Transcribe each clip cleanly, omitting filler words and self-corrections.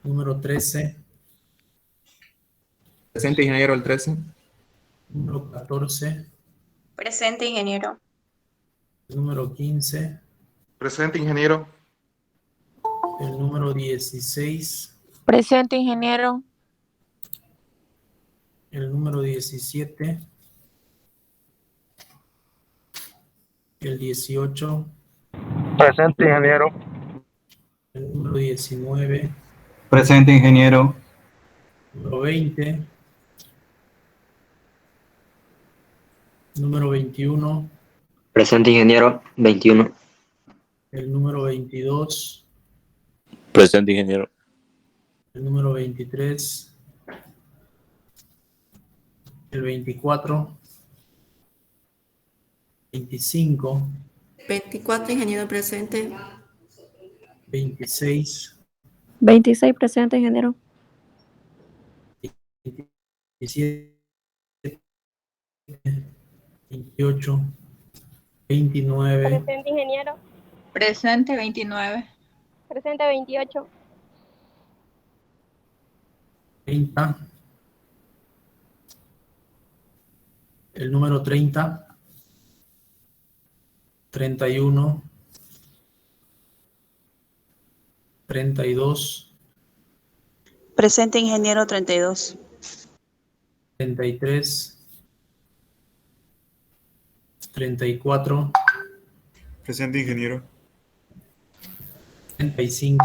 número 13, Presente, ingeniero, el 13. número 14, Presente, ingeniero. el número 15, Presente, ingeniero. el número 16, Presente, ingeniero. el número 17, el 18, Presente, ingeniero. el número 19, Presente, ingeniero. el número 20, el número 21, Presente, ingeniero. 21. el número 22, Presente, ingeniero. el número 23, el 24, 25, 24, ingeniero, presente. 26, 26, presente, ingeniero. 27, 28, 29, Presente, ingeniero. Presente, 29. Presente, 28. 30, el número 30, 31, 32, Presente, ingeniero, 32. 33, 34, Presente, ingeniero. 35,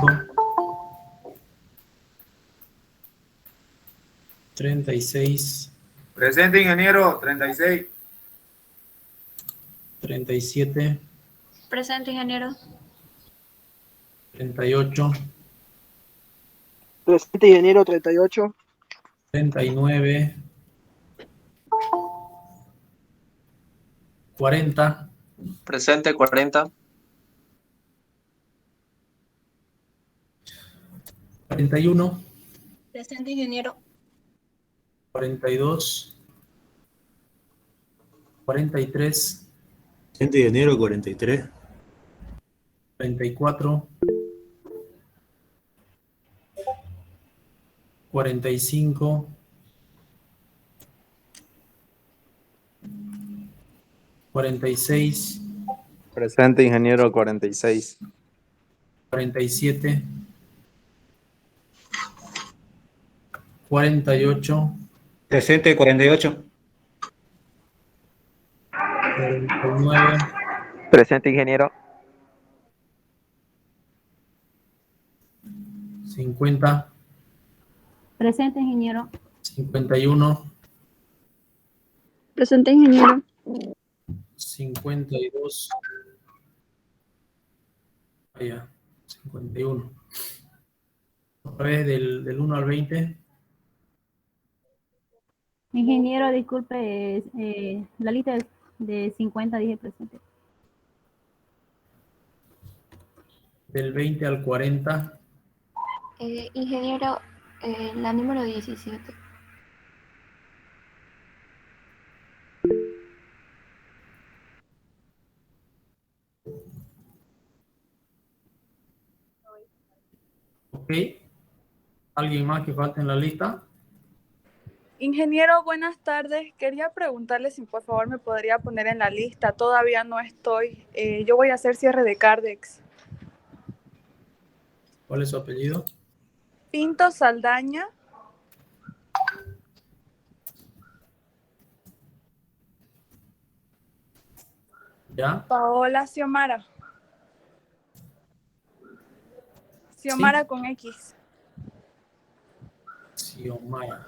36, Presente, ingeniero. 36. 37, Presente, ingeniero. 38, Presente, ingeniero. 38. 39, 40, Presente, 40. 41, Presente, ingeniero. 42, 43, Presente, ingeniero, 43. 34, 45, 46, Presente, ingeniero, 46. 47, 48, Presente, 48. 49, Presente, ingeniero. 50, Presente, ingeniero. 51, Presente, ingeniero. 52, vaya, 51. Otra vez del 1 al 20, Ingeniero, disculpe, la lista de 50 dije presente. del 20 al 40, Ingeniero, la número 17. ¿ok? ¿Alguien más que falte en la lista? Ingeniero, buenas tardes. Quería preguntarle si por favor me podría poner en la lista. Todavía no estoy. Yo voy a hacer cierre de Cardex. ¿Cuál es su apellido? Pinto Saldaña. ¿Ya? Paola Xiomara. Xiomara Sí. con X. Xiomara.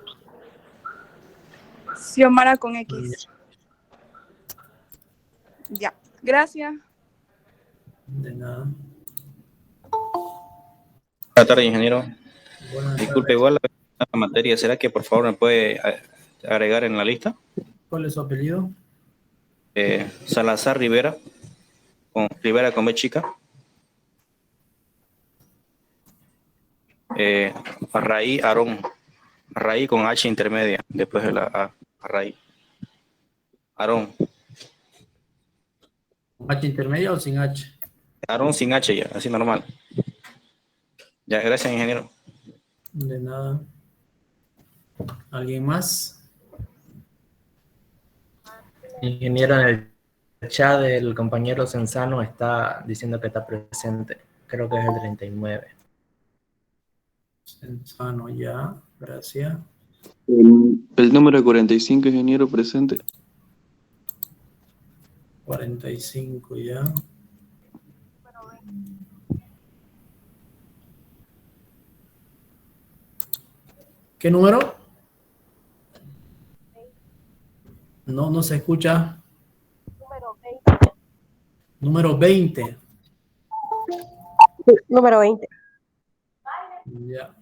Xiomara con X. Ya. Gracias. De nada. Buenas tardes, ingeniero. Buenas Disculpe, tardes. igual la materia, ¿será que por favor me puede agregar en la lista? ¿Cuál es su apellido? Salazar Rivera con B chica. Arraí Aarón. Arraí con H intermedia, después de la A. Arraí. Aarón. ¿H intermedia o sin H? Aarón sin H ya, así normal. Ya, gracias, ingeniero. De nada. ¿Alguien más? Ingeniero, en el chat el compañero Senzano está diciendo que está presente. Creo que es el 39. Senzano, ya. Gracias. El número 45, ingeniero, presente. 45, ya. ¿Qué número? No se escucha. Número 20. Número 20. Ya.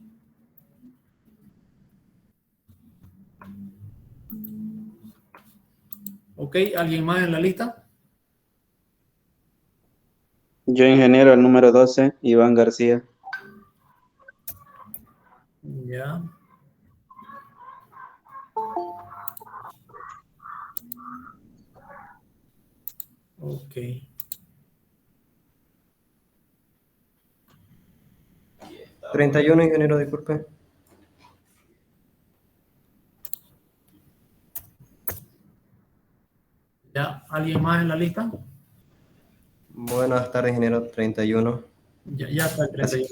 Ok, ¿alguien más en la lista? Yo, ingeniero, el número 12, Iván García. Ya. Ok. ingeniero, disculpe. Ya, ¿alguien más en la lista? Buenas tardes, ingeniero, 31. Ya está el 31.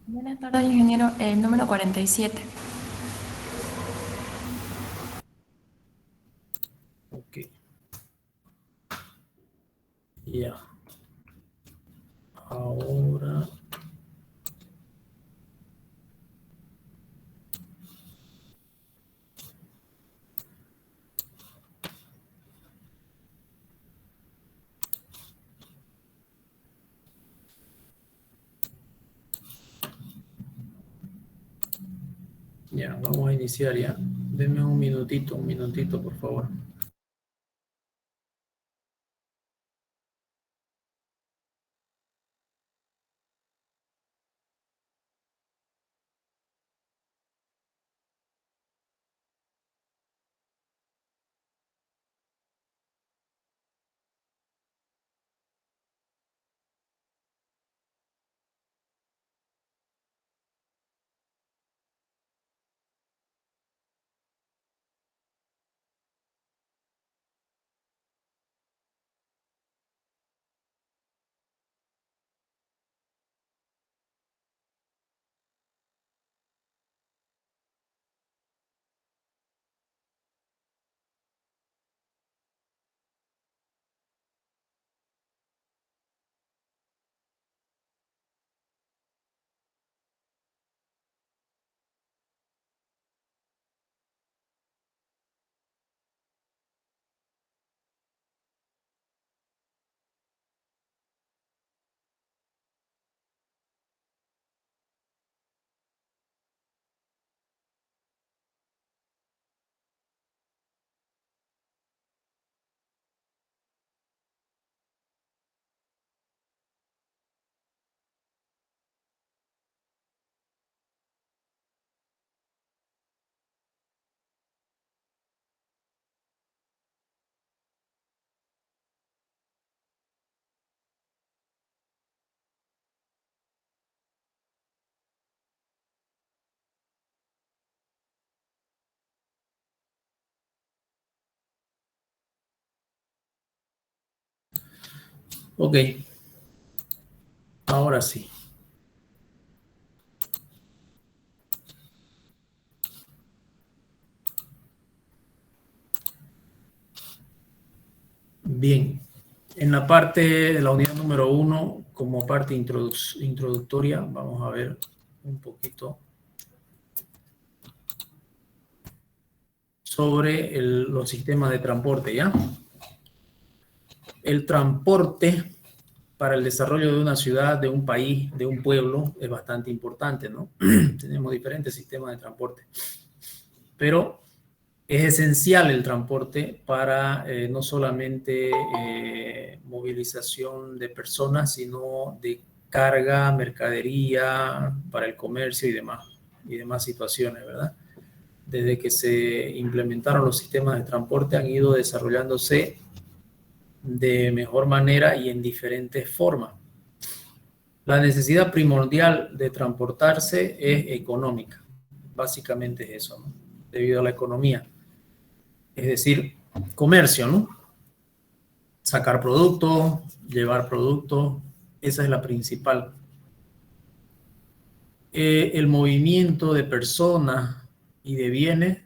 Buenas tardes, ingeniero. El número 47. Ok. Ya. Ahora. Ya, vamos a iniciar ya. Denme un minutito, por favor. Ok. Ahora sí. Bien. En la parte de la unidad número 1, como parte introductoria, vamos a ver un poquito sobre los sistemas de transporte, ¿ya? El transporte para el desarrollo de una ciudad, de un país, de un pueblo, es bastante importante, ¿no? Tenemos diferentes sistemas de transporte. Pero es esencial el transporte para no solamente movilización de personas, sino de carga, mercadería, para el comercio y demás situaciones, ¿verdad? Desde que se implementaron los sistemas de transporte han ido desarrollándose de mejor manera y en diferentes formas. La necesidad primordial de transportarse es económica. Básicamente es eso, ¿no? Debido a la economía. Es decir, comercio, ¿no? Sacar productos, llevar productos, esa es la principal. El movimiento de personas y de bienes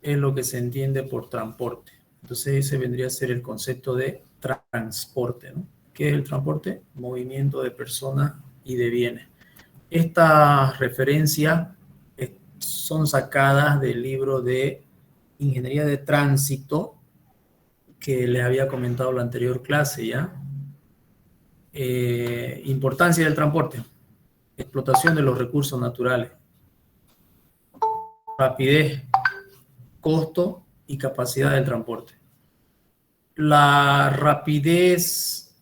es lo que se entiende por transporte. Entonces ese vendría a ser el concepto de transporte, ¿no? ¿Qué es el transporte? Movimiento de personas y de bienes. Estas referencias son sacadas del libro de Ingeniería de Tránsito que les había comentado en la anterior clase, ¿ya? Importancia del transporte. Explotación de los recursos naturales. Rapidez, costo y capacidad del transporte. La rapidez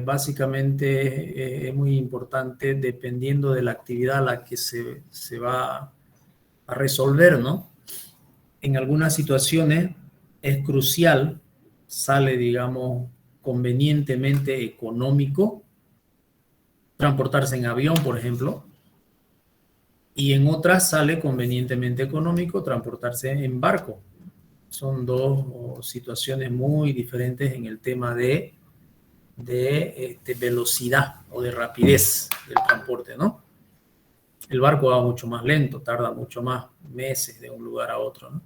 básicamente es muy importante dependiendo de la actividad a la que se va a resolver, ¿no? En algunas situaciones es crucial, sale, digamos, convenientemente económico transportarse en avión, por ejemplo, y en otras sale convenientemente económico transportarse en barco. Son dos situaciones muy diferentes en el tema de velocidad o de rapidez del transporte, ¿no? El barco va mucho más lento, tarda mucho más meses de un lugar a otro, ¿no?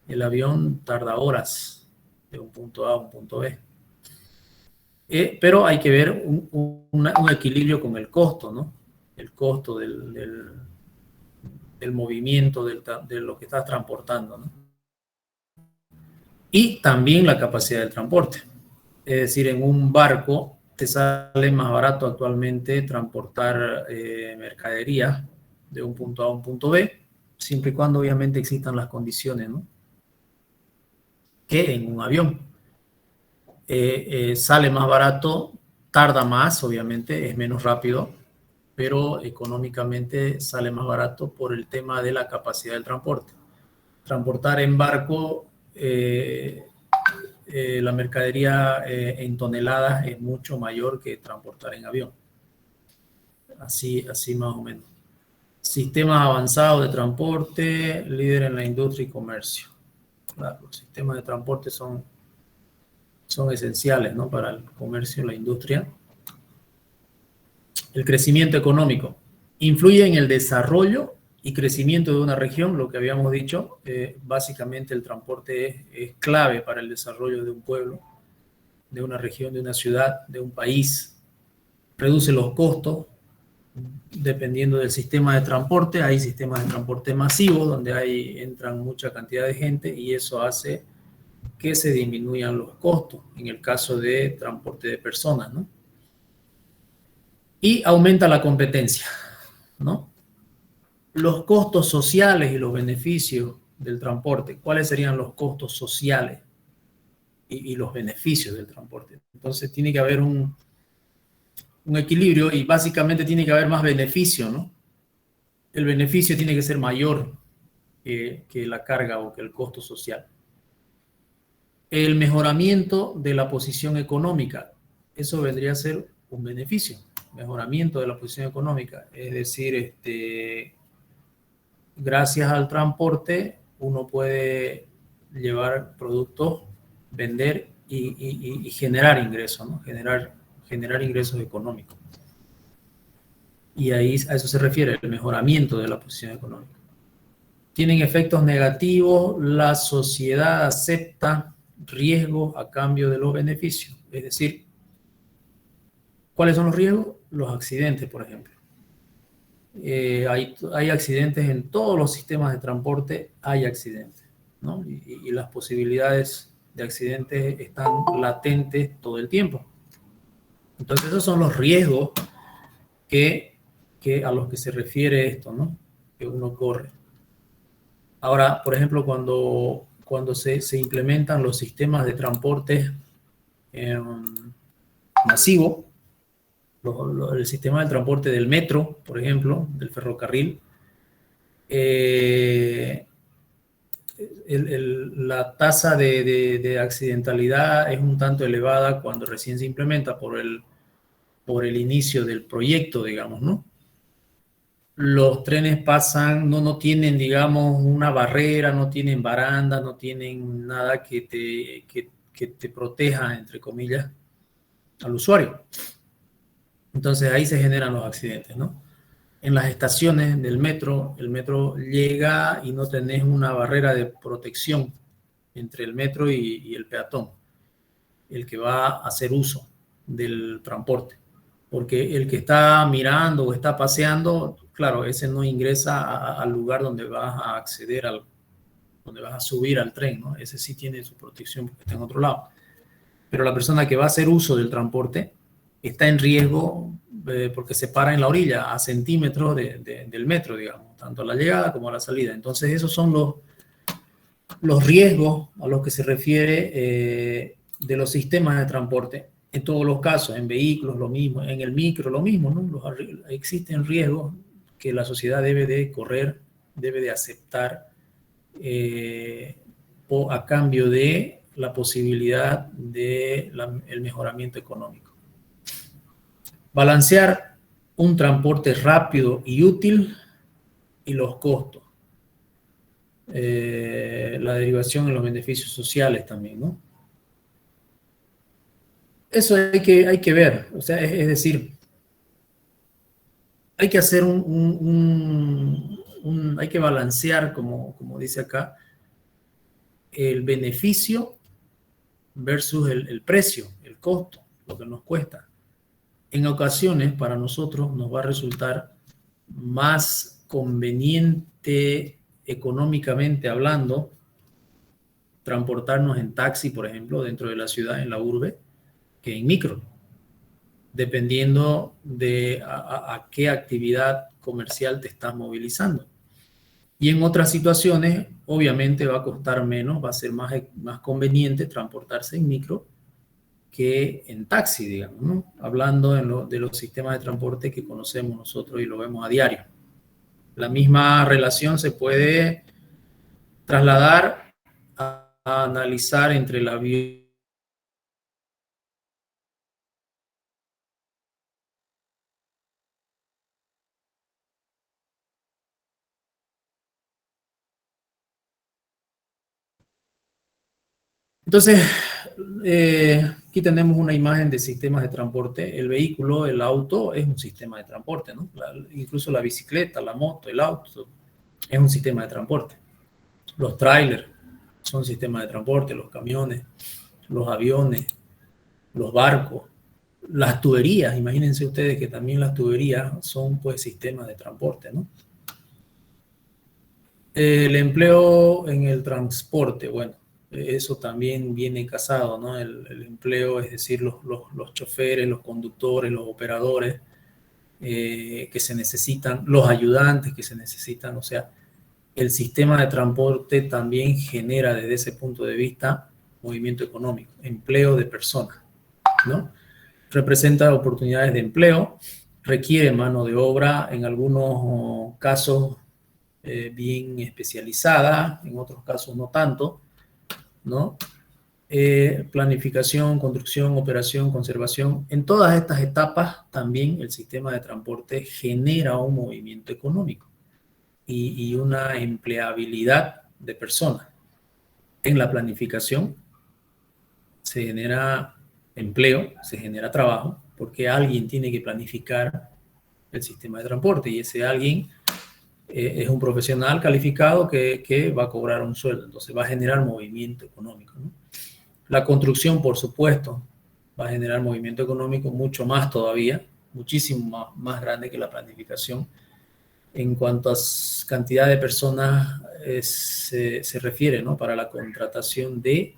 El avión tarda horas de un punto A a un punto B. Pero hay que ver un equilibrio con el costo, ¿no? El costo del movimiento de lo que estás transportando, ¿no? Y también la capacidad del transporte. Es decir, en un barco te sale más barato actualmente transportar mercadería de un punto A a un punto B, siempre y cuando obviamente existan las condiciones, ¿no? Que en un avión. Sale más barato, tarda más, obviamente, es menos rápido, pero económicamente sale más barato por el tema de la capacidad del transporte. Transportar en barco la mercadería en toneladas es mucho mayor que transportar en avión. Así más o menos. Sistemas avanzados de transporte, líder en la industria y comercio. Claro, los sistemas de transporte son esenciales, ¿no? Para el comercio y la industria. El crecimiento económico influye en el desarrollo y crecimiento de una región, lo que habíamos dicho. Básicamente el transporte es clave para el desarrollo de un pueblo, de una región, de una ciudad, de un país. Reduce los costos dependiendo del sistema de transporte. Hay sistemas de transporte masivos donde entran mucha cantidad de gente y eso hace que se disminuyan los costos en el caso de transporte de personas, ¿no? Y aumenta la competencia, ¿no? Los costos sociales y los beneficios del transporte. ¿Cuáles serían los costos sociales y los beneficios del transporte? Entonces tiene que haber un equilibrio y básicamente tiene que haber más beneficio, ¿no? El beneficio tiene que ser mayor que la carga o que el costo social. El mejoramiento de la posición económica, eso vendría a ser un beneficio, mejoramiento de la posición económica, es decir, gracias al transporte uno puede llevar productos, vender y generar ingresos, ¿no? Generar ingresos económicos. Y ahí a eso se refiere el mejoramiento de la posición económica. Tienen efectos negativos, la sociedad acepta riesgos a cambio de los beneficios. Es decir, ¿cuáles son los riesgos? Los accidentes, por ejemplo. Hay accidentes en todos los sistemas de transporte, hay accidentes, ¿no? Y las posibilidades de accidentes están latentes todo el tiempo. Entonces, esos son los riesgos a los que se refiere esto, ¿no? Que uno corre. Ahora, por ejemplo, cuando se implementan los sistemas de transporte masivo, el sistema de transporte del metro, por ejemplo, del ferrocarril, la tasa de accidentalidad es un tanto elevada cuando recién se implementa por por el inicio del proyecto, digamos, ¿no? Los trenes pasan, no tienen, digamos, una barrera, no tienen baranda, no tienen nada que te proteja, entre comillas, al usuario. Entonces ahí se generan los accidentes, ¿no? En las estaciones del metro, el metro llega y no tenés una barrera de protección entre el metro y el peatón, el que va a hacer uso del transporte. Porque el que está mirando o está paseando, claro, ese no ingresa al lugar donde vas a acceder, donde vas a subir al tren, ¿no? Ese sí tiene su protección porque está en otro lado. Pero la persona que va a hacer uso del transporte está en riesgo porque se para en la orilla, a centímetros del metro, digamos, tanto a la llegada como a la salida. Entonces esos son los riesgos a los que se refiere de los sistemas de transporte. En todos los casos, en vehículos lo mismo, en el micro lo mismo, ¿no? Existen riesgos que la sociedad debe de correr, debe de aceptar a cambio de la posibilidad del mejoramiento económico. Balancear un transporte rápido y útil y los costos. La derivación en los beneficios sociales también, ¿no? Eso hay que ver, o sea, es decir, hay que hacer hay que balancear, como dice acá, el beneficio versus el precio, el costo, lo que nos cuesta. En ocasiones, para nosotros, nos va a resultar más conveniente económicamente hablando transportarnos en taxi, por ejemplo, dentro de la ciudad, en la urbe, que en micro, dependiendo de a qué actividad comercial te estás movilizando. Y en otras situaciones, obviamente va a costar menos, va a ser más conveniente transportarse en micro que en taxi, digamos, ¿no? Hablando de los sistemas de transporte que conocemos nosotros y lo vemos a diario. La misma relación se puede trasladar a analizar entre la avión. Entonces, aquí tenemos una imagen de sistemas de transporte. El vehículo, el auto, es un sistema de transporte, ¿no? Incluso la bicicleta, la moto, el auto, es un sistema de transporte. Los trailers son sistemas de transporte, los camiones, los aviones, los barcos, las tuberías. Imagínense ustedes que también las tuberías son, pues, sistemas de transporte, ¿no? El empleo en el transporte, bueno, eso también viene casado, ¿no? El empleo, es decir, los choferes, los conductores, los operadores que se necesitan, los ayudantes que se necesitan, o sea, el sistema de transporte también genera desde ese punto de vista movimiento económico, empleo de personas, ¿no? Representa oportunidades de empleo, requiere mano de obra, en algunos casos bien especializada, en otros casos no tanto, ¿no? Planificación, construcción, operación, conservación. En todas estas etapas también el sistema de transporte genera un movimiento económico y una empleabilidad de personas. En la planificación se genera empleo, se genera trabajo, porque alguien tiene que planificar el sistema de transporte y ese alguien es un profesional calificado que va a cobrar un sueldo, entonces va a generar movimiento económico, ¿no? La construcción, por supuesto, va a generar movimiento económico mucho más todavía, muchísimo más grande que la planificación. En cuanto a cantidad de personas se refiere, ¿no? Para la contratación de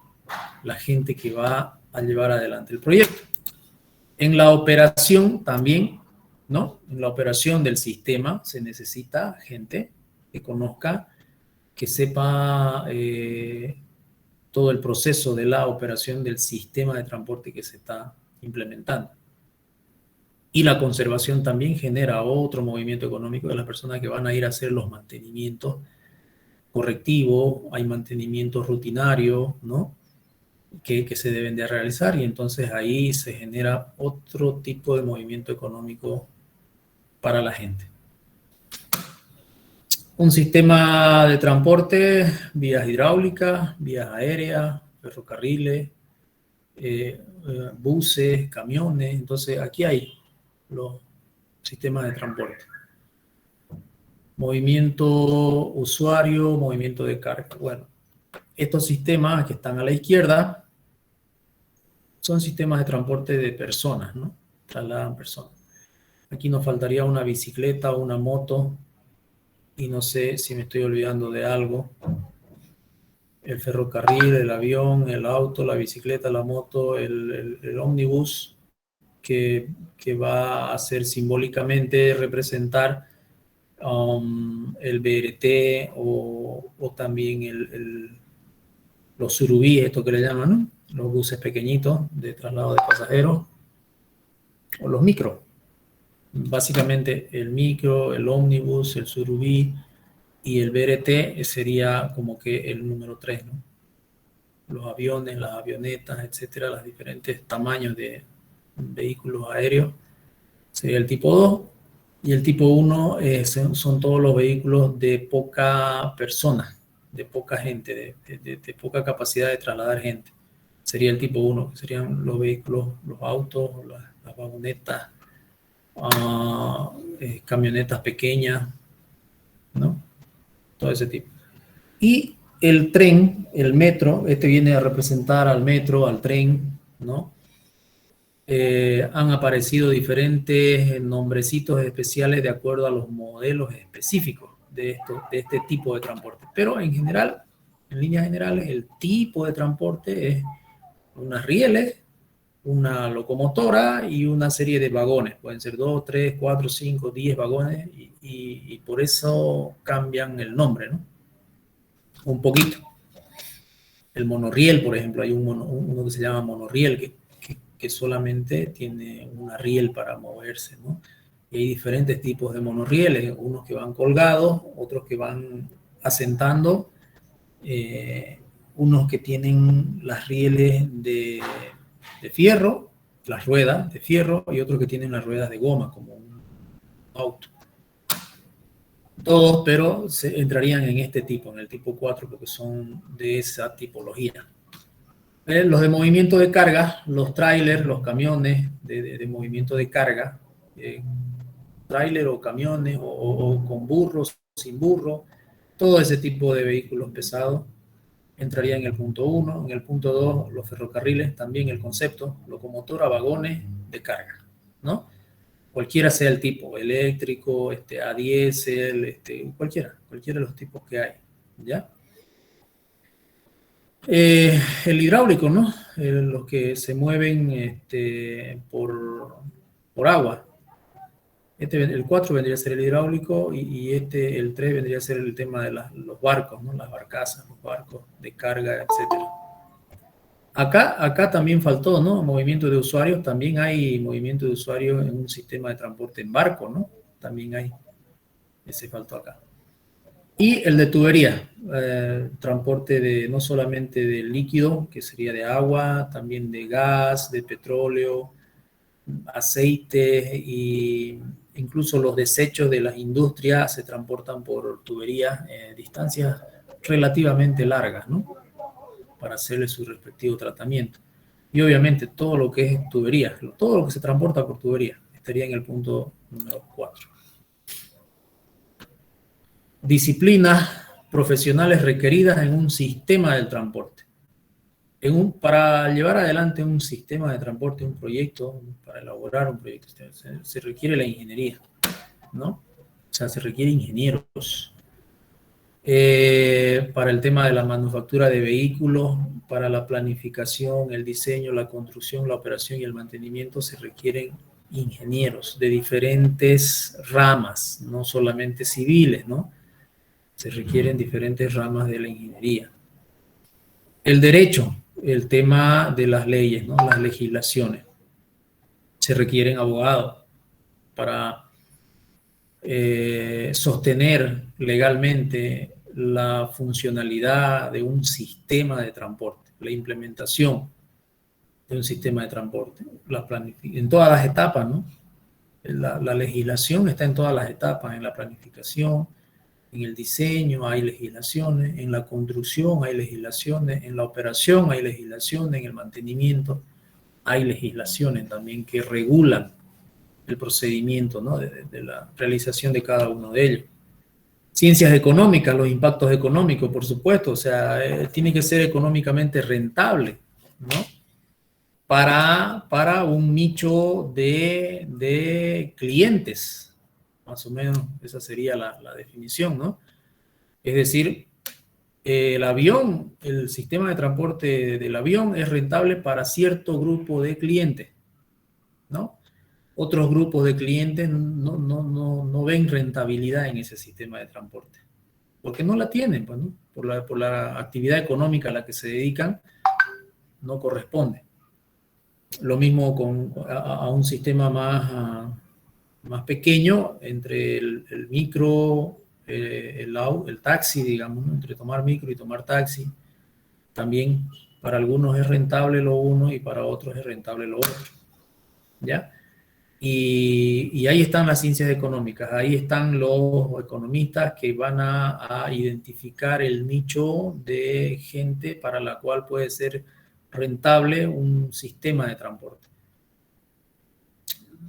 la gente que va a llevar adelante el proyecto. En la operación también, ¿no? En la operación del sistema se necesita gente que conozca, que sepa todo el proceso de la operación del sistema de transporte que se está implementando. Y la conservación también genera otro movimiento económico de las personas que van a ir a hacer los mantenimientos correctivos, hay mantenimientos rutinarios, ¿no? que se deben de realizar, y entonces ahí se genera otro tipo de movimiento económico para la gente. Un sistema de transporte, vías hidráulicas, vías aéreas, ferrocarriles, buses, camiones. Entonces aquí hay los sistemas de transporte. Movimiento usuario, movimiento de carga. Bueno, estos sistemas que están a la izquierda son sistemas de transporte de personas, ¿no? Trasladan personas. Aquí nos faltaría una bicicleta o una moto, y no sé si me estoy olvidando de algo. El ferrocarril, el avión, el auto, la bicicleta, la moto, el ómnibus, que va a hacer simbólicamente representar el BRT o también los surubíes, esto que le llaman, ¿no? Los buses pequeñitos de traslado de pasajeros, o los micros. Básicamente el micro, el ómnibus, el surubí y el BRT sería como que el número 3, ¿no? Los aviones, las avionetas, etcétera, los diferentes tamaños de vehículos aéreos sería el tipo 2, y el tipo 1 son todos los vehículos de poca persona, de poca gente, de poca capacidad de trasladar gente. Sería el tipo 1, que serían los vehículos, los autos, las vagonetas, camionetas pequeñas, ¿no? Todo ese tipo. Y el tren, el metro, este viene a representar al metro, al tren, ¿no? Han aparecido diferentes nombrecitos especiales de acuerdo a los modelos específicos de este tipo de transporte. Pero en general, en líneas generales, el tipo de transporte es unas rieles, una locomotora y una serie de vagones. Pueden ser 2, 3, 4, 5, 10 vagones, y por eso cambian el nombre, ¿no? Un poquito. El monorriel, por ejemplo, hay uno que se llama monorriel, que solamente tiene una riel para moverse, ¿no? Y hay diferentes tipos de monorrieles, unos que van colgados, otros que van asentando, unos que tienen las rieles de fierro, las ruedas de fierro, y otros que tienen las ruedas de goma, como un auto. Todos, pero entrarían en este tipo, en el tipo 4, porque son de esa tipología. Los de movimiento de carga, los trailers, los camiones de movimiento de carga, trailer o camiones, o con burros, sin burro, todo ese tipo de vehículos pesados entraría en el punto 1. En el punto 2, los ferrocarriles, también el concepto, locomotora, vagones de carga, ¿no? Cualquiera sea el tipo, eléctrico, a diésel, cualquiera de los tipos que hay, ¿ya? El hidráulico, ¿no? Los que se mueven por agua. El 4 vendría a ser el hidráulico, y el 3 vendría a ser el tema de los barcos, ¿no? Las barcazas, los barcos de carga, etc. Acá también faltó, ¿no? Movimiento de usuarios. También hay movimiento de usuarios en un sistema de transporte en barco, ¿no? También hay. Ese faltó acá. Y el de tubería, transporte no solamente de líquido, que sería de agua, también de gas, de petróleo, aceite, e incluso los desechos de las industrias se transportan por tuberías, distancias relativamente largas, ¿no? Para hacerle su respectivo tratamiento. Y obviamente todo lo que es tubería, todo lo que se transporta por tubería, estaría en el punto número 4. Disciplinas profesionales requeridas en un sistema del transporte. Para llevar adelante un sistema de transporte, un proyecto, para elaborar un proyecto, se requiere la ingeniería, ¿no? O sea, se requiere ingenieros. Para el tema de la manufactura de vehículos, para la planificación, el diseño, la construcción, la operación y el mantenimiento, se requieren ingenieros de diferentes ramas, no solamente civiles, ¿no? Se requieren diferentes ramas de la ingeniería. El derecho, el tema de las leyes, ¿no? Las legislaciones. Se requieren abogados para sostener legalmente la funcionalidad de un sistema de transporte. la implementación de un sistema de transporte, en todas las etapas, ¿no? La legislación está en todas las etapas, en la planificación, en el diseño hay legislaciones, en la construcción hay legislaciones, en la operación hay legislaciones, en el mantenimiento hay legislaciones también que regulan el procedimiento, ¿no? de la realización de cada uno de ellos. Ciencias económicas, los impactos económicos, por supuesto, o sea, tiene que ser económicamente rentable, ¿no? Para un nicho de clientes, más o menos esa sería la definición, ¿no? Es decir, el avión, el sistema de transporte del avión es rentable para cierto grupo de clientes, ¿no? Otros grupos de clientes no ven rentabilidad en ese sistema de transporte, porque no la tienen, pues, ¿no? Por la actividad económica a la que se dedican, no corresponde. Lo mismo a un sistema más pequeño, entre el micro, el taxi, digamos, ¿no? Entre tomar micro y tomar taxi. También para algunos es rentable lo uno y para otros es rentable lo otro, ¿ya? Y ahí están las ciencias económicas, ahí están los economistas que van a identificar el nicho de gente para la cual puede ser rentable un sistema de transporte.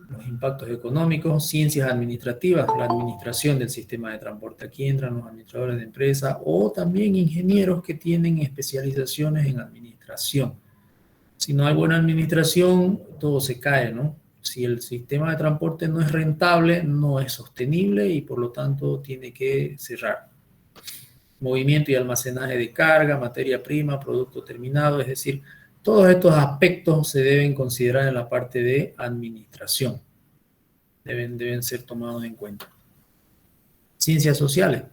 Los impactos económicos, ciencias administrativas, la administración del sistema de transporte. Aquí entran los administradores de empresa o también ingenieros que tienen especializaciones en administración. Si no hay buena administración, todo se cae, ¿no? Si el sistema de transporte no es rentable, no es sostenible y por lo tanto tiene que cerrar. Movimiento y almacenaje de carga, materia prima, producto terminado, es decir, todos estos aspectos se deben considerar en la parte de administración. Deben ser tomados en cuenta. Ciencias sociales.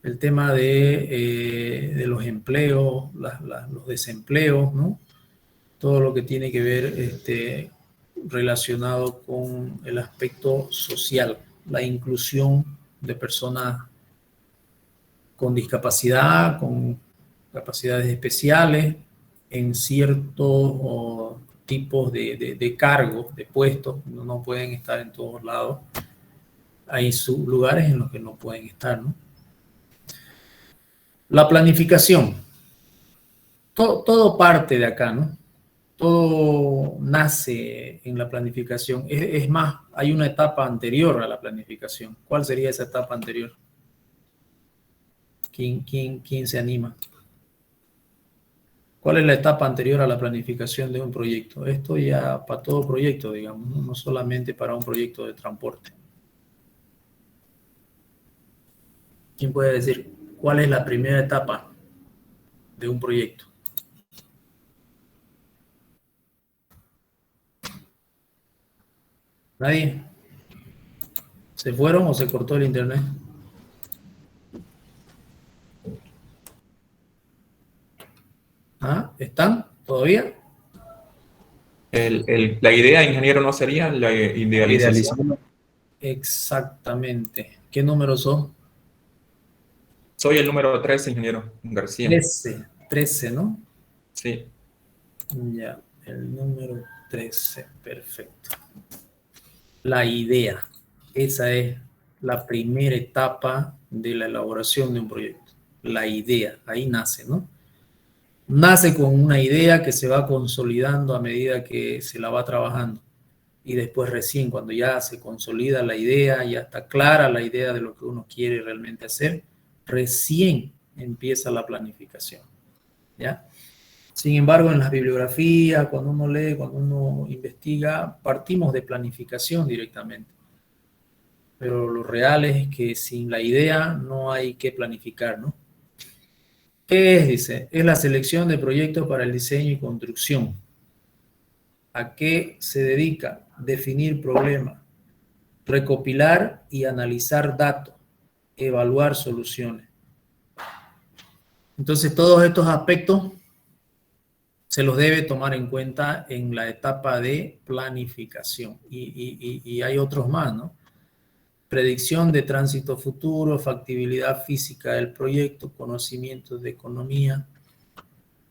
El tema de los empleos, los desempleos, ¿no? Todo lo que tiene que ver relacionado con el aspecto social, la inclusión de personas con discapacidad, con capacidades especiales, en ciertos tipos de cargos, de puestos, no pueden estar en todos lados. Hay lugares en los que no pueden estar, ¿no? La planificación. Todo parte de acá, ¿no? Todo nace en la planificación. Es más, hay una etapa anterior a la planificación. ¿Cuál sería esa etapa anterior? ¿Quién se anima? ¿Cuál es la etapa anterior a la planificación de un proyecto? Esto ya para todo proyecto, digamos, no solamente para un proyecto de transporte. ¿Quién puede decir cuál es la primera etapa de un proyecto? ¿Nadie? ¿Se fueron o se cortó el internet? ¿Ah? ¿Están todavía? La idea, ingeniero, ¿no sería la idealización? Exactamente. ¿Qué número sos? Soy el número 13, ingeniero García. 13, ¿no? Sí. Ya, el número 13, perfecto. La idea, esa es la primera etapa de la elaboración de un proyecto. La idea, ahí nace, ¿no? Nace con una idea que se va consolidando a medida que se la va trabajando. Y después recién, cuando ya se consolida la idea, ya está clara la idea de lo que uno quiere realmente hacer, recién empieza la planificación, ¿ya? Sin embargo, en las bibliografías, cuando uno lee, cuando uno investiga, partimos de planificación directamente. Pero lo real es que sin la idea no hay que planificar, ¿no? ¿Qué es? Dice, es la selección de proyectos para el diseño y construcción. ¿A qué se dedica? Definir problemas, recopilar y analizar datos, evaluar soluciones. Entonces, todos estos aspectos se los debe tomar en cuenta en la etapa de planificación. Y hay otros más, ¿no? Predicción de tránsito futuro, factibilidad física del proyecto, conocimientos de economía,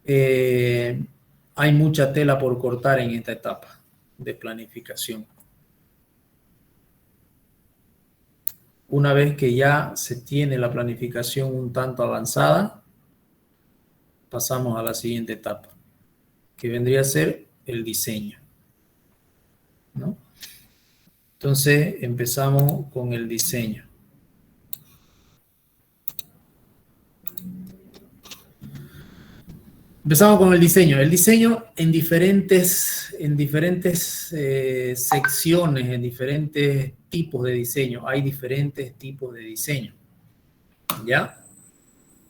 hay mucha tela por cortar en esta etapa de planificación. Una vez que ya se tiene la planificación un tanto avanzada, pasamos a la siguiente etapa, que vendría a ser el diseño, ¿no? Entonces empezamos con el diseño. Empezamos con el diseño. El diseño en diferentes secciones, en diferentes tipos de diseño. Hay diferentes tipos de diseño, ¿ya?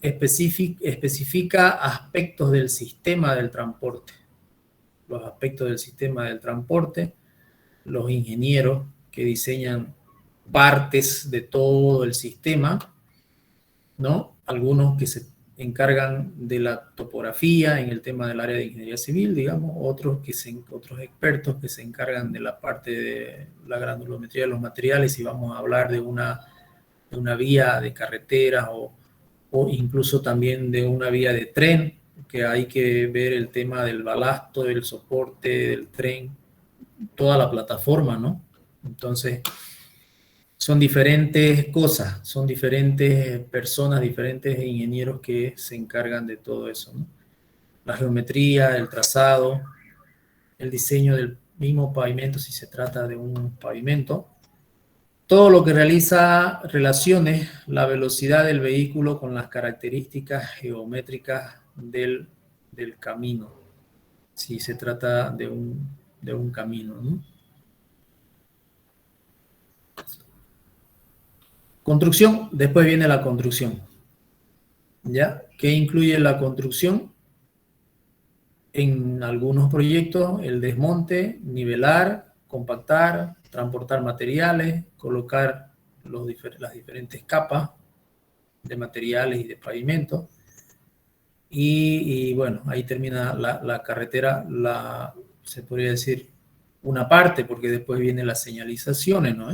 Especifica aspectos del sistema del transporte. Los aspectos del sistema del transporte, los ingenieros que diseñan partes de todo el sistema, ¿no? Algunos que se encargan de la topografía en el tema del área de ingeniería civil, digamos, otros expertos que se encargan de la parte de la granulometría de los materiales, y vamos a hablar de una vía de carretera o incluso también de una vía de tren, que hay que ver el tema del balasto, del soporte del tren, toda la plataforma, ¿no? Entonces, son diferentes cosas, son diferentes personas, diferentes ingenieros que se encargan de todo eso, ¿no? La geometría, el trazado, el diseño del mismo pavimento, si se trata de un pavimento. Todo lo que realiza relaciones, la velocidad del vehículo con las características geométricas del camino, si se trata de un camino, ¿no? Construcción, después viene la construcción, ¿ya? ¿Qué incluye la construcción? En algunos proyectos, el desmonte, nivelar, compactar, transportar materiales, colocar las diferentes capas de materiales y de pavimento. Y bueno, ahí termina la carretera, se podría decir una parte, porque después vienen las señalizaciones, ¿no?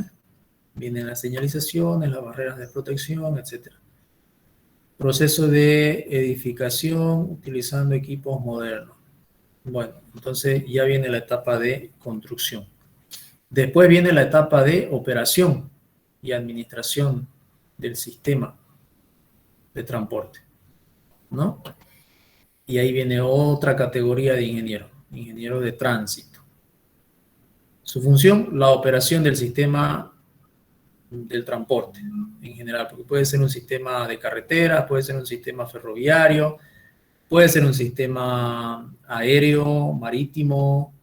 Vienen las señalizaciones, las barreras de protección, etc. Proceso de edificación utilizando equipos modernos. Bueno, entonces ya viene la etapa de construcción. Después viene la etapa de operación y administración del sistema de transporte, ¿no? Y ahí viene otra categoría de ingeniero de tránsito. Su función, la operación del sistema del transporte en general, porque puede ser un sistema de carretera, puede ser un sistema ferroviario, puede ser un sistema aéreo, marítimo,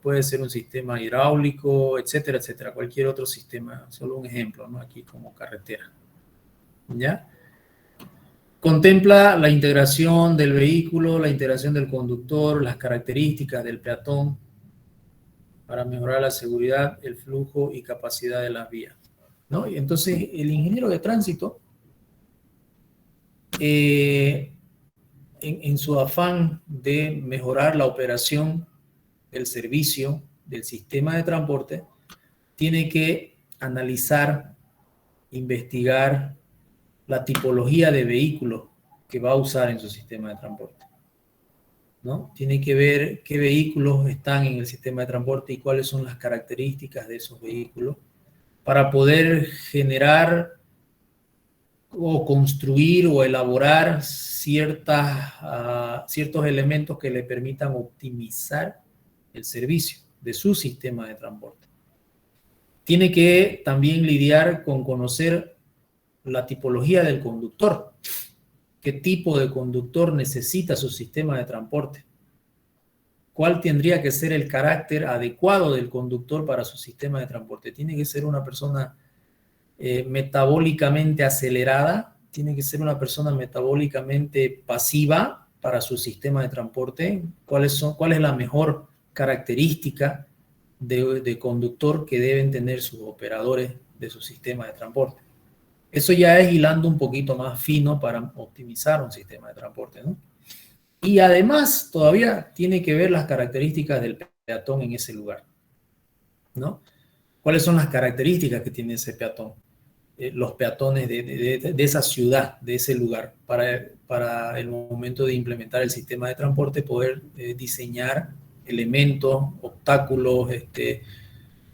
puede ser un sistema hidráulico, etcétera, etcétera, cualquier otro sistema, solo un ejemplo, ¿no? Aquí como carretera, ¿ya? Contempla la integración del vehículo, la integración del conductor, las características del peatón, para mejorar la seguridad, el flujo y capacidad de las vías, ¿no? Y entonces el ingeniero de tránsito, en su afán de mejorar la operación del servicio del sistema de transporte, tiene que analizar, investigar la tipología de vehículos que va a usar en su sistema de transporte, ¿no? Tiene que ver qué vehículos están en el sistema de transporte y cuáles son las características de esos vehículos para poder generar o construir o elaborar ciertos elementos que le permitan optimizar el servicio de su sistema de transporte. Tiene que también lidiar con conocer la tipología del conductor. ¿Qué tipo de conductor necesita su sistema de transporte? ¿Cuál tendría que ser el carácter adecuado del conductor para su sistema de transporte? ¿Tiene que ser una persona metabólicamente acelerada? ¿Tiene que ser una persona metabólicamente pasiva para su sistema de transporte? ¿Cuál es la mejor característica de conductor que deben tener sus operadores de su sistema de transporte? Eso ya es hilando un poquito más fino para optimizar un sistema de transporte, ¿no? Y además todavía tiene que ver las características del peatón en ese lugar, ¿no? ¿Cuáles son las características que tiene ese peatón? los peatones de esa ciudad, de ese lugar, para el momento de implementar el sistema de transporte, poder diseñar elementos, obstáculos,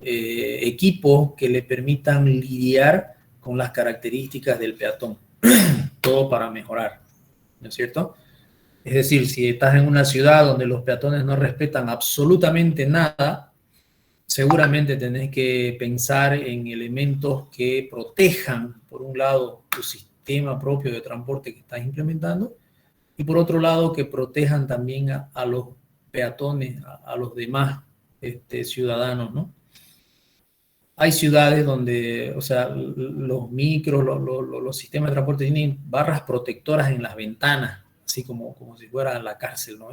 equipos que le permitan lidiar con las características del peatón, todo para mejorar, ¿no es cierto? Es decir, si estás en una ciudad donde los peatones no respetan absolutamente nada, seguramente tenés que pensar en elementos que protejan, por un lado, tu sistema propio de transporte que estás implementando, y por otro lado, que protejan también a los peatones, a los demás ciudadanos, ¿no? Hay ciudades donde, o sea, los micros, los sistemas de transporte tienen barras protectoras en las ventanas, así como si fuera la cárcel, ¿no?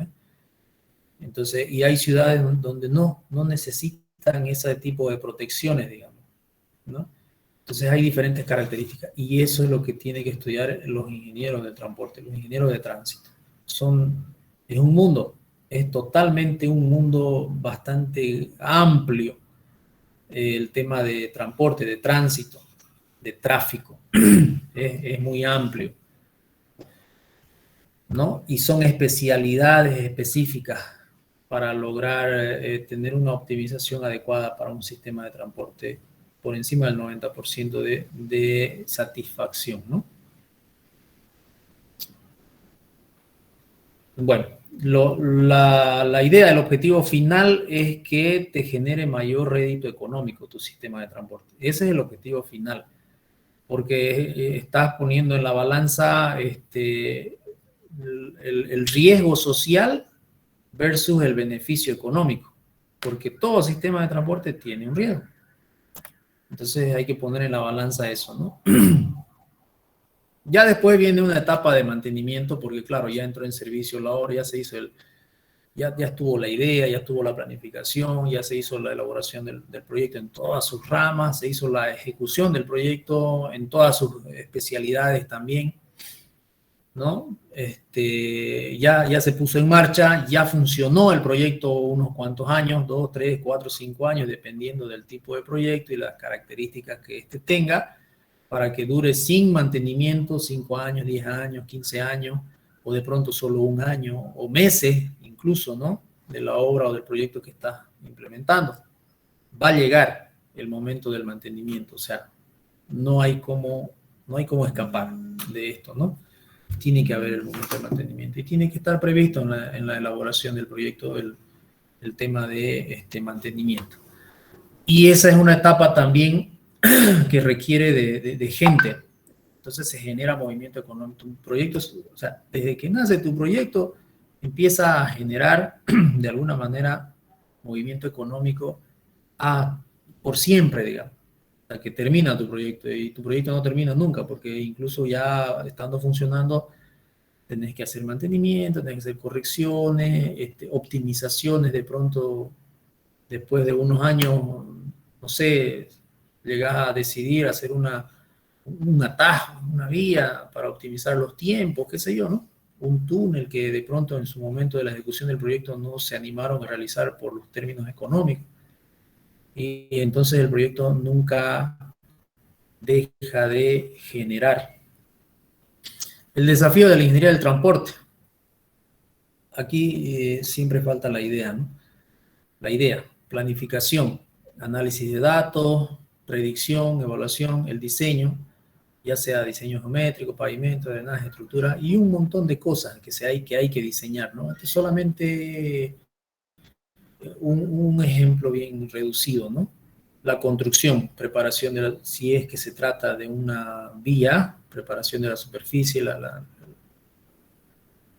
Entonces, y hay ciudades donde no necesitan ese tipo de protecciones, digamos, ¿no? Entonces hay diferentes características, y eso es lo que tienen que estudiar los ingenieros de transporte, los ingenieros de tránsito. Es un mundo, es totalmente un mundo bastante amplio, el tema de transporte, de tránsito, de tráfico, es muy amplio, ¿no? Y son especialidades específicas para lograr tener una optimización adecuada para un sistema de transporte por encima del 90% de satisfacción, ¿no? Bueno, la idea, el objetivo final es que te genere mayor rédito económico tu sistema de transporte. Ese es el objetivo final, porque estás poniendo en la balanza el riesgo social versus el beneficio económico, porque todo sistema de transporte tiene un riesgo. Entonces hay que poner en la balanza eso, ¿no? Ya después viene una etapa de mantenimiento, porque claro, ya entró en servicio la obra, ya se hizo ya estuvo la idea, ya estuvo la planificación, ya se hizo la elaboración del proyecto en todas sus ramas, se hizo la ejecución del proyecto en todas sus especialidades también, ¿no? Ya se puso en marcha, ya funcionó el proyecto unos cuantos años, 2, 3, 4, 5 años, dependiendo del tipo de proyecto y las características que tenga, para que dure sin mantenimiento 5 años, 10 años, 15 años, o de pronto solo 1 año, o meses incluso, ¿no? De la obra o del proyecto que estás implementando. Va a llegar el momento del mantenimiento, o sea, no hay cómo escapar de esto, ¿no? Tiene que haber el momento de mantenimiento y tiene que estar previsto en la elaboración del proyecto el tema de mantenimiento. Y esa es una etapa también que requiere de gente. Entonces se genera movimiento económico. Tu proyecto, o sea, desde que nace tu proyecto, empieza a generar de alguna manera movimiento económico por siempre, digamos, hasta que termina tu proyecto. Y tu proyecto no termina nunca, porque incluso ya estando funcionando, tenés que hacer mantenimiento, tenés que hacer correcciones, optimizaciones. De pronto, después de unos años, no sé, llegás a decidir hacer un atajo, una vía para optimizar los tiempos, qué sé yo, ¿no? Un túnel que de pronto en su momento de la ejecución del proyecto no se animaron a realizar por los términos económicos. Y entonces el proyecto nunca deja de generar. El desafío de la ingeniería del transporte. Aquí siempre falta la idea, ¿no? La idea, planificación, análisis de datos, predicción, evaluación, el diseño, ya sea diseño geométrico, pavimento, drenaje, estructura, y un montón de cosas que hay que diseñar, ¿no? Este es solamente un ejemplo bien reducido, ¿no? La construcción, preparación si es que se trata de una vía, preparación de la superficie, la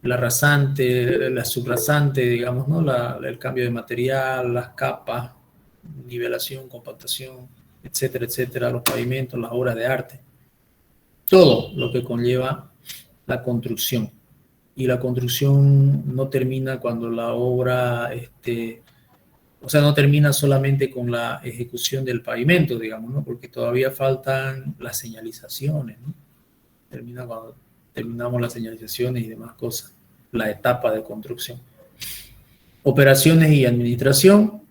rasante, la subrasante, digamos, ¿no? El cambio de material, las capas, nivelación, compactación, etcétera, etcétera, los pavimentos, las obras de arte. Todo lo que conlleva la construcción. Y la construcción no termina cuando la obra, o sea, no termina solamente con la ejecución del pavimento, digamos, ¿no? Porque todavía faltan las señalizaciones, ¿no? Termina cuando terminamos las señalizaciones y demás cosas, la etapa de construcción. Operaciones y administración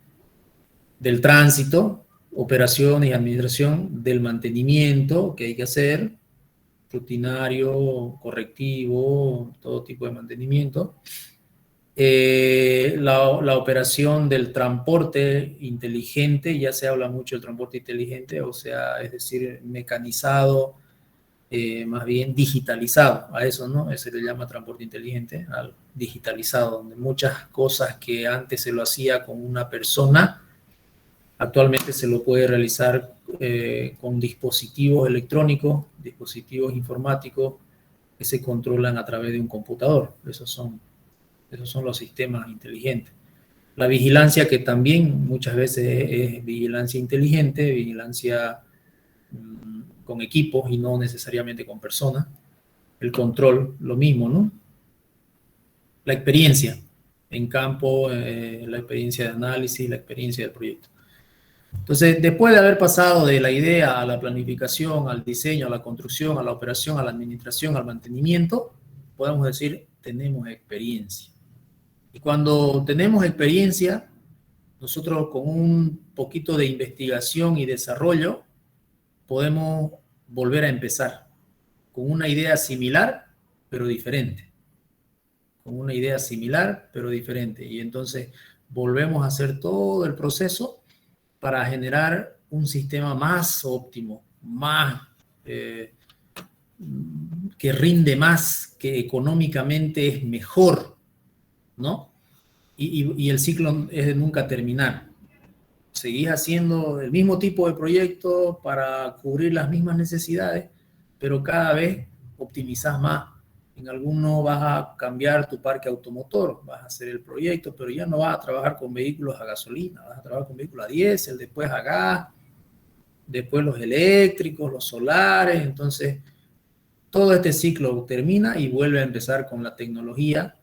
del tránsito, operación y administración del mantenimiento que hay que hacer, rutinario, correctivo, todo tipo de mantenimiento. La operación del transporte inteligente, ya se habla mucho del transporte inteligente, o sea, es decir, mecanizado, más bien digitalizado, a eso, ¿no? Se le llama transporte inteligente, al digitalizado, donde muchas cosas que antes se lo hacía con una persona, actualmente se lo puede realizar con dispositivos electrónicos, dispositivos informáticos que se controlan a través de un computador. Esos son los sistemas inteligentes. La vigilancia, que también muchas veces es vigilancia inteligente, vigilancia con equipos y no necesariamente con personas. El control, lo mismo, ¿no? La experiencia en campo, la experiencia de análisis, la experiencia del proyecto. Entonces, después de haber pasado de la idea a la planificación, al diseño, a la construcción, a la operación, a la administración, al mantenimiento, podemos decir, tenemos experiencia. Y cuando tenemos experiencia, nosotros con un poquito de investigación y desarrollo, podemos volver a empezar con una idea similar, pero diferente. Con una idea similar, pero diferente. Y entonces volvemos a hacer todo el proceso para generar un sistema más óptimo, más que rinde más, que económicamente es mejor, ¿no? Y el ciclo es de nunca terminar. Seguís haciendo el mismo tipo de proyecto para cubrir las mismas necesidades, pero cada vez optimizás más. En alguno vas a cambiar tu parque automotor, vas a hacer el proyecto, pero ya no vas a trabajar con vehículos a gasolina, vas a trabajar con vehículos a diésel, después a gas, después los eléctricos, los solares. Entonces, todo este ciclo termina y vuelve a empezar con la tecnología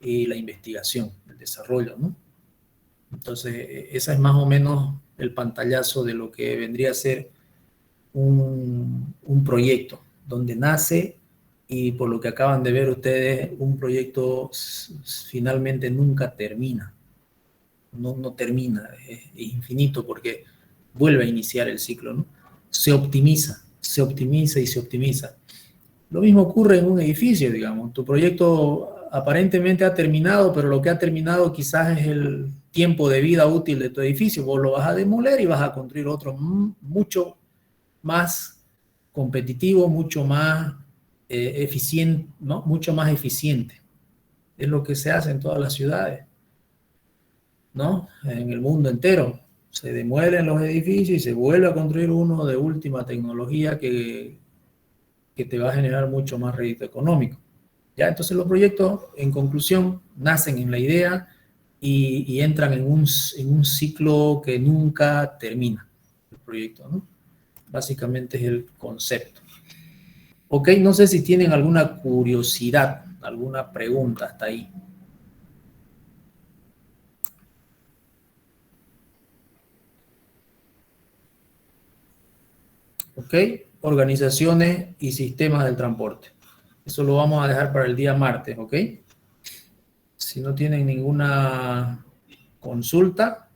y la investigación, el desarrollo, ¿no? Entonces, esa es más o menos el pantallazo de lo que vendría a ser un proyecto, donde nace, y por lo que acaban de ver ustedes, un proyecto finalmente nunca termina. No termina, es infinito, porque vuelve a iniciar el ciclo, ¿no? Se optimiza y se optimiza. Lo mismo ocurre en un edificio, digamos. Tu proyecto aparentemente ha terminado, pero lo que ha terminado quizás es el tiempo de vida útil de tu edificio. Vos lo vas a demoler y vas a construir otro mucho más competitivo, mucho más eficiente, ¿no? Mucho más eficiente. Es lo que se hace en todas las ciudades, ¿no? En el mundo entero. Se demuelen los edificios y se vuelve a construir uno de última tecnología que te va a generar mucho más rédito económico. ¿Ya? Entonces los proyectos, en conclusión, nacen en la idea y entran en un ciclo que nunca termina, el proyecto, ¿no? Básicamente es el concepto. Ok, no sé si tienen alguna curiosidad, alguna pregunta hasta ahí. Ok, organizaciones y sistemas del transporte. Eso lo vamos a dejar para el día martes, ¿ok? Si no tienen ninguna consulta,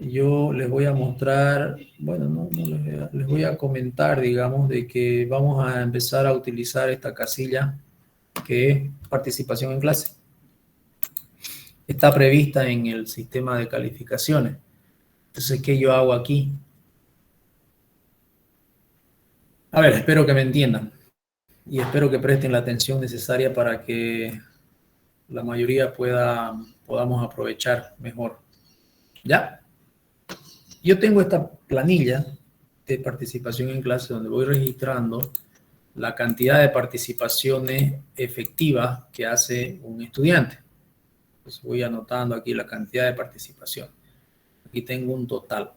yo les voy a mostrar, bueno, les voy a comentar, digamos, de que vamos a empezar a utilizar esta casilla que es participación en clase. Está prevista en el sistema de calificaciones. Entonces, ¿qué yo hago aquí? A ver, espero que me entiendan y espero que presten la atención necesaria para que la mayoría podamos aprovechar mejor. ¿Ya? Yo tengo esta planilla de participación en clase donde voy registrando la cantidad de participaciones efectivas que hace un estudiante. Entonces voy anotando aquí la cantidad de participación. Aquí tengo un total.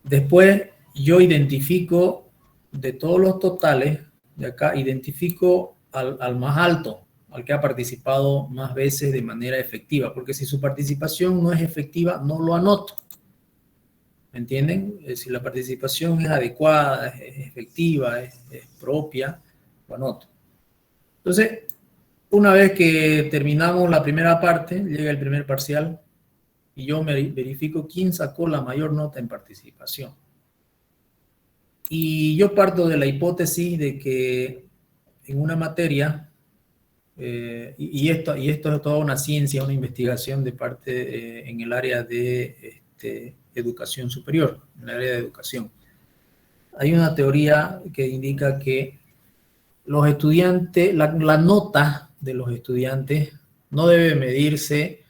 Después yo identifico de todos los totales, de acá identifico al más alto, al que ha participado más veces de manera efectiva, porque si su participación no es efectiva, no lo anoto. ¿Me entienden? Si la participación es adecuada, es efectiva, es propia, lo anoto. Entonces, una vez que terminamos la primera parte, llega el primer parcial, y yo me verifico quién sacó la mayor nota en participación. Y yo parto de la hipótesis de que en una materia, y esto es toda una ciencia, una investigación de parte en el área de educación superior, en el área de educación. Hay una teoría que indica que los estudiantes, la nota de los estudiantes no debe medirse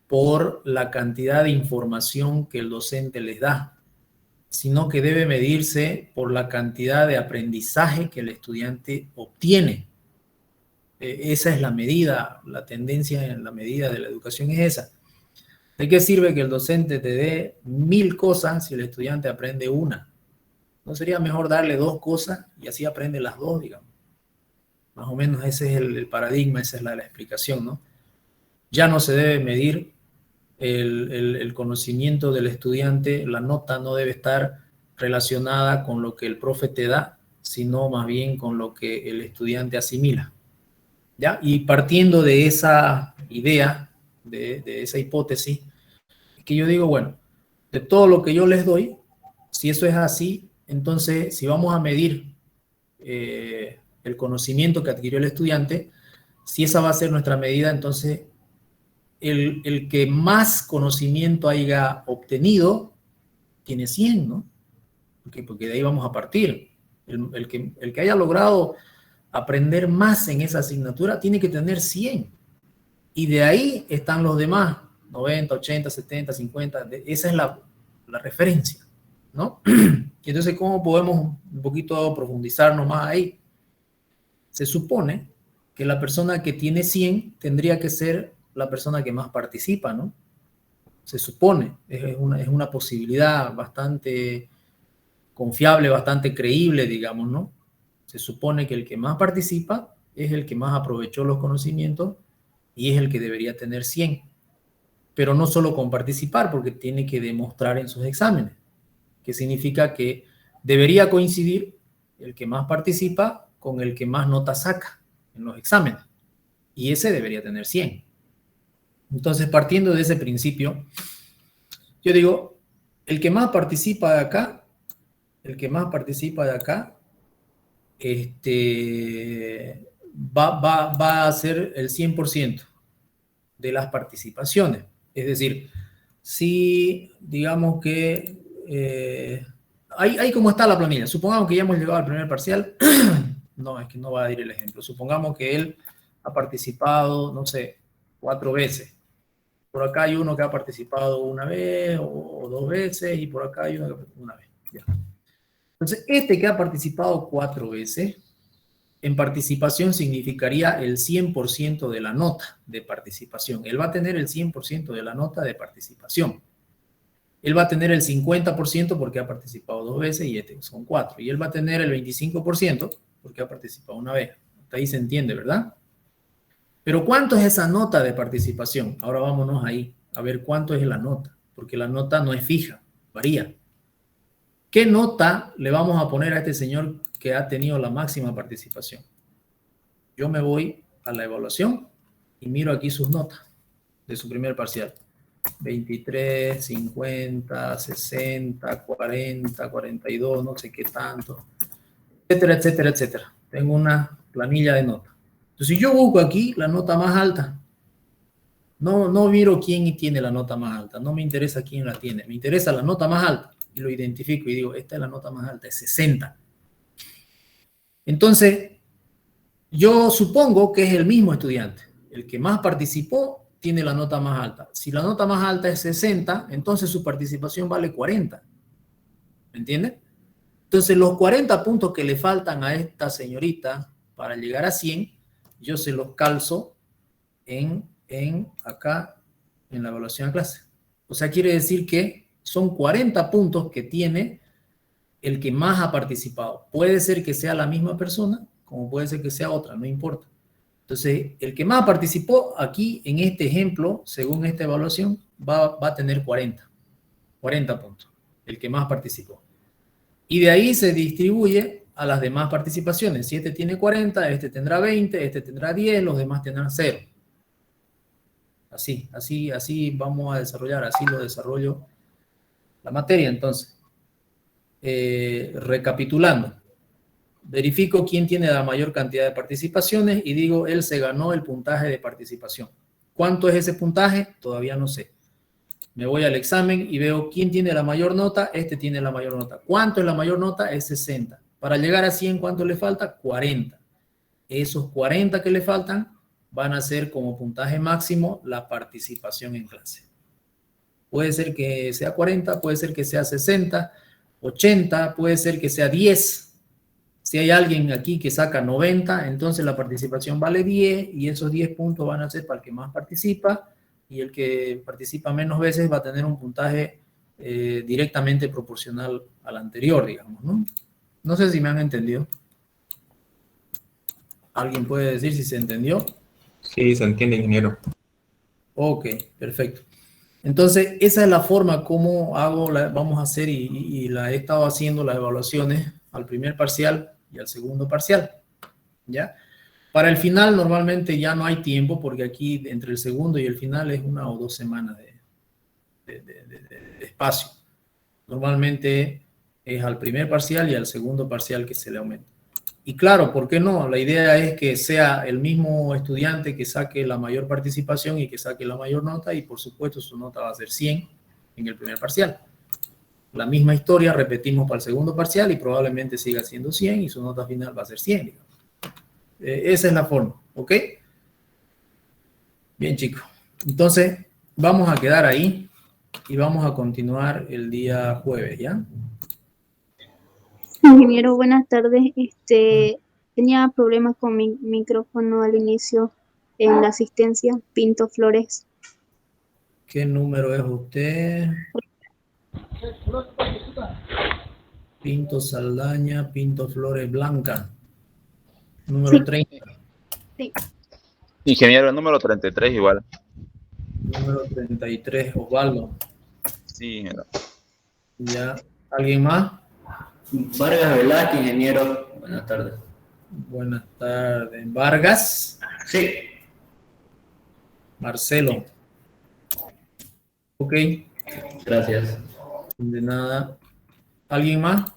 por la cantidad de información que el docente les da, sino que debe medirse por la cantidad de aprendizaje que el estudiante obtiene. Esa es la medida, la tendencia en la medida de la educación es esa. ¿De qué sirve que el docente te dé 1000 cosas si el estudiante aprende una? ¿No sería mejor darle 2 cosas y así aprende las 2, digamos? Más o menos ese es el paradigma, esa es la explicación, ¿no? Ya no se debe medir el conocimiento del estudiante, la nota no debe estar relacionada con lo que el profe te da, sino más bien con lo que el estudiante asimila. ¿Ya? Y partiendo de esa idea, de esa hipótesis, que yo digo, bueno, de todo lo que yo les doy, si eso es así, entonces si vamos a medir el conocimiento que adquirió el estudiante, si esa va a ser nuestra medida, entonces el que más conocimiento haya obtenido tiene 100, ¿no? Porque de ahí vamos a partir. El que haya logrado aprender más en esa asignatura tiene que tener 100. Y de ahí están los demás, 90, 80, 70, 50. Esa es la referencia, ¿no? Y entonces, ¿cómo podemos un poquito profundizarnos más ahí? Se supone que la persona que tiene 100 tendría que ser la persona que más participa, ¿no? Se supone, es una posibilidad bastante confiable, bastante creíble, digamos, ¿no? Se supone que el que más participa es el que más aprovechó los conocimientos y es el que debería tener 100. Pero no solo con participar, porque tiene que demostrar en sus exámenes, que significa que debería coincidir el que más participa con el que más notas saca en los exámenes. Y ese debería tener 100. Entonces, partiendo de ese principio, yo digo, el que más participa de acá, va a ser el 100% de las participaciones. Es decir, si digamos que ahí como está la planilla, supongamos que ya hemos llegado al primer parcial, no, es que no va a ir el ejemplo, supongamos que él ha participado, no sé, 4 veces. Por acá hay uno que ha participado una vez o 2 veces y por acá hay uno que una vez. Ya. Entonces, este que ha participado 4 veces, en participación significaría el 100% de la nota de participación. Él va a tener el 100% de la nota de participación. Él va a tener el 50% porque ha participado 2 veces y este son 4. Y él va a tener el 25% porque ha participado una vez. Hasta ahí se entiende, ¿verdad? Pero ¿cuánto es esa nota de participación? Ahora vámonos ahí, a ver cuánto es la nota, porque la nota no es fija, varía. ¿Qué nota le vamos a poner a este señor que ha tenido la máxima participación? Yo me voy a la evaluación y miro aquí sus notas de su primer parcial. 23, 50, 60, 40, 42, no sé qué tanto, etcétera, etcétera, etcétera. Tengo una planilla de notas. Entonces, si yo busco aquí la nota más alta, no miro quién tiene la nota más alta, no me interesa quién la tiene, me interesa la nota más alta y lo identifico y digo, esta es la nota más alta, es 60. Entonces, yo supongo que es el mismo estudiante, el que más participó tiene la nota más alta. Si la nota más alta es 60, entonces su participación vale 40. ¿Me entienden? Entonces, los 40 puntos que le faltan a esta señorita para llegar a 100, yo se los calzo acá en la evaluación a clase. O sea, quiere decir que son 40 puntos que tiene el que más ha participado. Puede ser que sea la misma persona, como puede ser que sea otra, no importa. Entonces, el que más participó aquí, en este ejemplo, según esta evaluación, va a tener 40 puntos, el que más participó. Y de ahí se distribuye a las demás participaciones. Si este tiene 40, este tendrá 20, este tendrá 10, los demás tendrán 0. Así vamos a desarrollar, así lo desarrollo la materia. Entonces, recapitulando, verifico quién tiene la mayor cantidad de participaciones y digo, él se ganó el puntaje de participación. ¿Cuánto es ese puntaje? Todavía no sé. Me voy al examen y veo quién tiene la mayor nota. Este tiene la mayor nota. ¿Cuánto es la mayor nota? Es 60. Para llegar a 100, ¿cuánto le falta? 40. Esos 40 que le faltan van a ser como puntaje máximo la participación en clase. Puede ser que sea 40, puede ser que sea 60, 80, puede ser que sea 10. Si hay alguien aquí que saca 90, entonces la participación vale 10 y esos 10 puntos van a ser para el que más participa y el que participa menos veces va a tener un puntaje directamente proporcional al anterior, digamos, ¿no? No sé si me han entendido. ¿Alguien puede decir si se entendió? Sí, se entiende, ingeniero. Ok, perfecto. Entonces, esa es la forma como vamos a hacer y la he estado haciendo las evaluaciones al primer parcial y al segundo parcial, ¿ya? Para el final normalmente ya no hay tiempo porque aquí entre el segundo y el final es 1 o 2 semanas de espacio. Normalmente es al primer parcial y al segundo parcial que se le aumenta. Y claro, ¿por qué no? La idea es que sea el mismo estudiante que saque la mayor participación y que saque la mayor nota y por supuesto su nota va a ser 100 en el primer parcial. La misma historia repetimos para el segundo parcial y probablemente siga siendo 100 y su nota final va a ser 100. Digamos. Esa es la forma, ¿ok? Bien, chicos. Entonces, vamos a quedar ahí y vamos a continuar el día jueves, ¿ya? Ingeniero, buenas tardes. Tenía problemas con mi micrófono al inicio en la asistencia. Pinto Flores. ¿Qué número es usted? Pinto Saldaña, Pinto Flores Blanca. Número Sí. 30. Sí. Ingeniero, el número 33 igual. Número 33, Osvaldo. Sí, ingeniero. Ya. ¿Alguien más? Vargas Velázquez, ingeniero. Buenas tardes. Buenas tardes. ¿Vargas? Sí. Marcelo. Ok. Gracias. De nada. ¿Alguien más?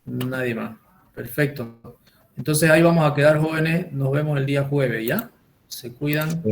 Nadie más. Perfecto. Entonces ahí vamos a quedar, jóvenes. Nos vemos el día jueves, ¿ya? Se cuidan.